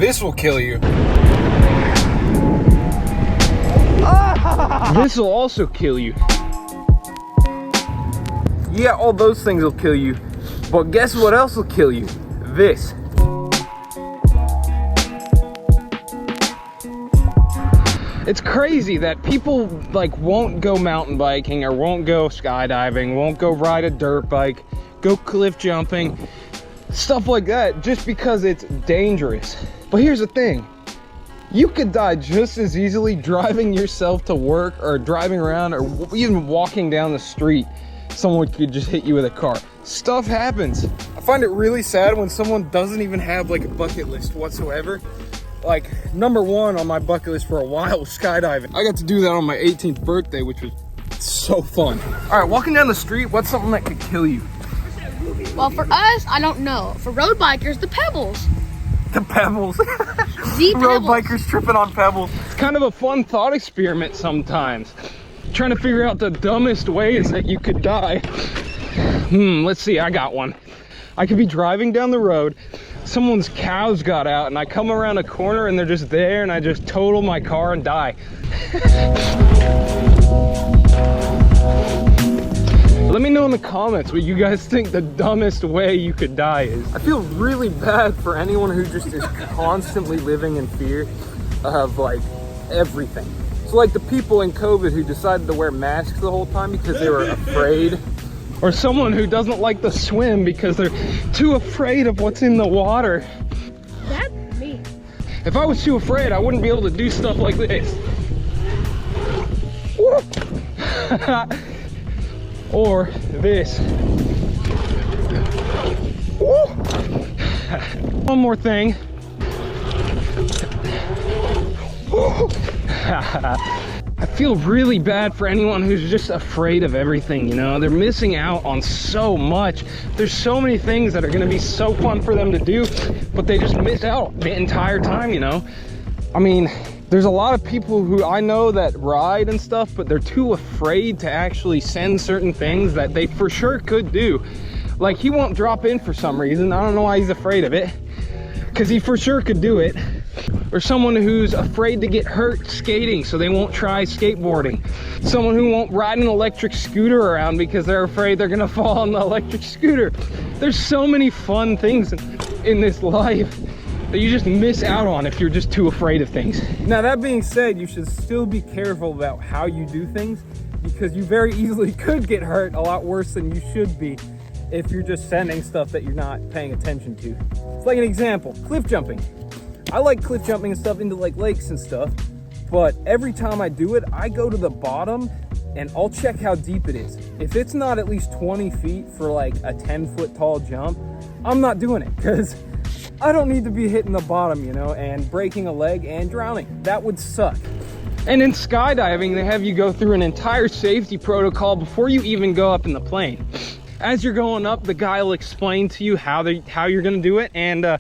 This will kill you. This will also kill you. Yeah, all those things will kill you. But guess what else will kill you? This. It's crazy that people like won't go mountain biking or won't go skydiving, won't go ride a dirt bike, go cliff jumping, stuff like that, just because it's dangerous. But here's the thing. You could die just as easily driving yourself to work or driving around or even walking down the street. Someone could just hit you with a car. Stuff happens. I find it really sad when someone doesn't even have like a bucket list whatsoever. Like number one on my bucket list for a while was skydiving. I got to do that on my 18th birthday, which was so fun. All right, walking down the street, what's something that could kill you? Well, for us, I don't know. For road bikers, the pebbles. The pebbles. The Road pebbles. bikers tripping on pebbles. It's kind of a fun thought experiment sometimes. Trying to figure out the dumbest ways that you could die. Let's see, I got one. I could be driving down the road, someone's cows got out, and I come around a corner and they're just there, and I just total my car and die. Let me know in the comments what you guys think the dumbest way you could die is. I feel really bad for anyone who just is constantly living in fear of like everything. So like the people in COVID who decided to wear masks the whole time because they were afraid. Or someone who doesn't like to swim because they're too afraid of what's in the water. That's me. If I was too afraid, I wouldn't be able to do stuff like this. Or this. One more thing. I feel really bad for anyone who's just afraid of everything, you know? They're missing out on so much. There's so many things that are gonna be so fun for them to do, but they just miss out the entire time, you know? I mean, there's a lot of people who I know that ride and stuff, but they're too afraid to actually send certain things that they for sure could do. Like he won't drop in for some reason. I don't know why he's afraid of it, because he for sure could do it. Or someone who's afraid to get hurt skating, so they won't try skateboarding. Someone who won't ride an electric scooter around because they're afraid they're gonna fall on the electric scooter. There's so many fun things in this life that you just miss out on if you're just too afraid of things. Now that being said, you should still be careful about how you do things, because you very easily could get hurt a lot worse than you should be if you're just sending stuff that you're not paying attention to. It's like an example, cliff jumping. I like cliff jumping and stuff into like lakes and stuff, but every time I do it, I go to the bottom and I'll check how deep it is. If it's not at least 20 feet for like a 10-foot tall jump, I'm not doing it, because I don't need to be hitting the bottom, you know, and breaking a leg and drowning. That would suck. And in skydiving, they have you go through an entire safety protocol before you even go up in the plane. As you're going up, the guy will explain to you how you're gonna do it, and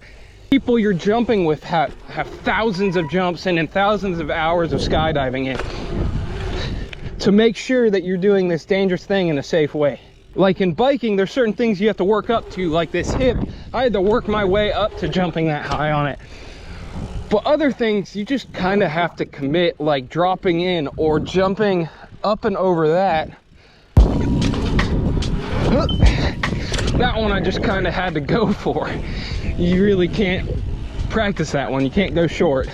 people you're jumping with have thousands of jumps and thousands of hours of skydiving in to make sure that you're doing this dangerous thing in a safe way. Like in biking, there's certain things you have to work up to, like this hip. I had to work my way up to jumping that high on it. But other things, you just kind of have to commit, like dropping in or jumping up and over that. That one I just kind of had to go for. You really can't practice that one. You can't go short.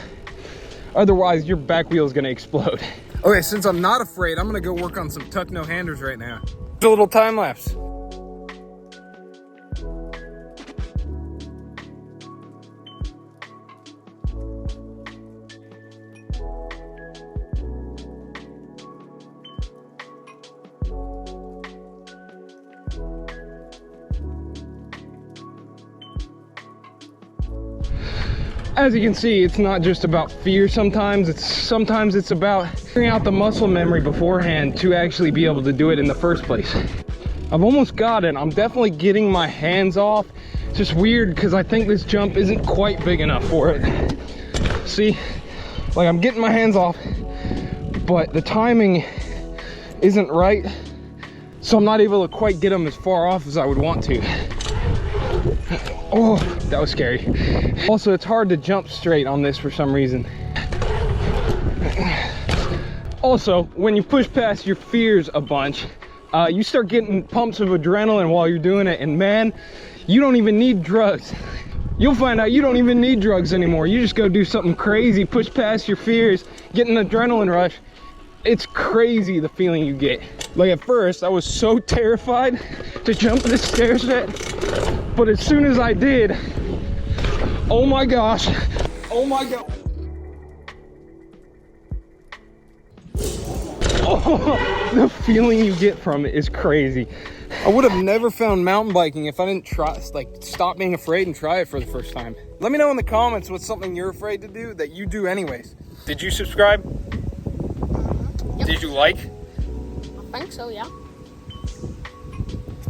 Otherwise, your back wheel is going to explode. Okay, since I'm not afraid, I'm gonna go work on some tuck no-handers right now. A little time lapse. As you can see, it's not just about fear sometimes it's about figuring out the muscle memory beforehand to actually be able to do it in the first place. I've almost got it. I'm definitely getting my hands off. It's just weird because I think this jump isn't quite big enough for it. See, like I'm getting my hands off, but the timing isn't right, so I'm not able to quite get them as far off as I would want to. Oh. That was scary. Also, it's hard to jump straight on this for some reason. Also, when you push past your fears a bunch, you start getting pumps of adrenaline while you're doing it, and man, you don't even need drugs. You'll find out you don't even need drugs anymore. You just go do something crazy, push past your fears, get an adrenaline rush. It's crazy the feeling you get. Like at first, I was so terrified to jump this stair set, but as soon as I did, oh my gosh, oh my god. Oh, the feeling you get from it is crazy. I would have never found mountain biking if I didn't try, like, stop being afraid and try it for the first time. Let me know in the comments what's something you're afraid to do that you do anyways. Did you subscribe? Yep. Did you like? I think so, yeah.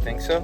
Think so?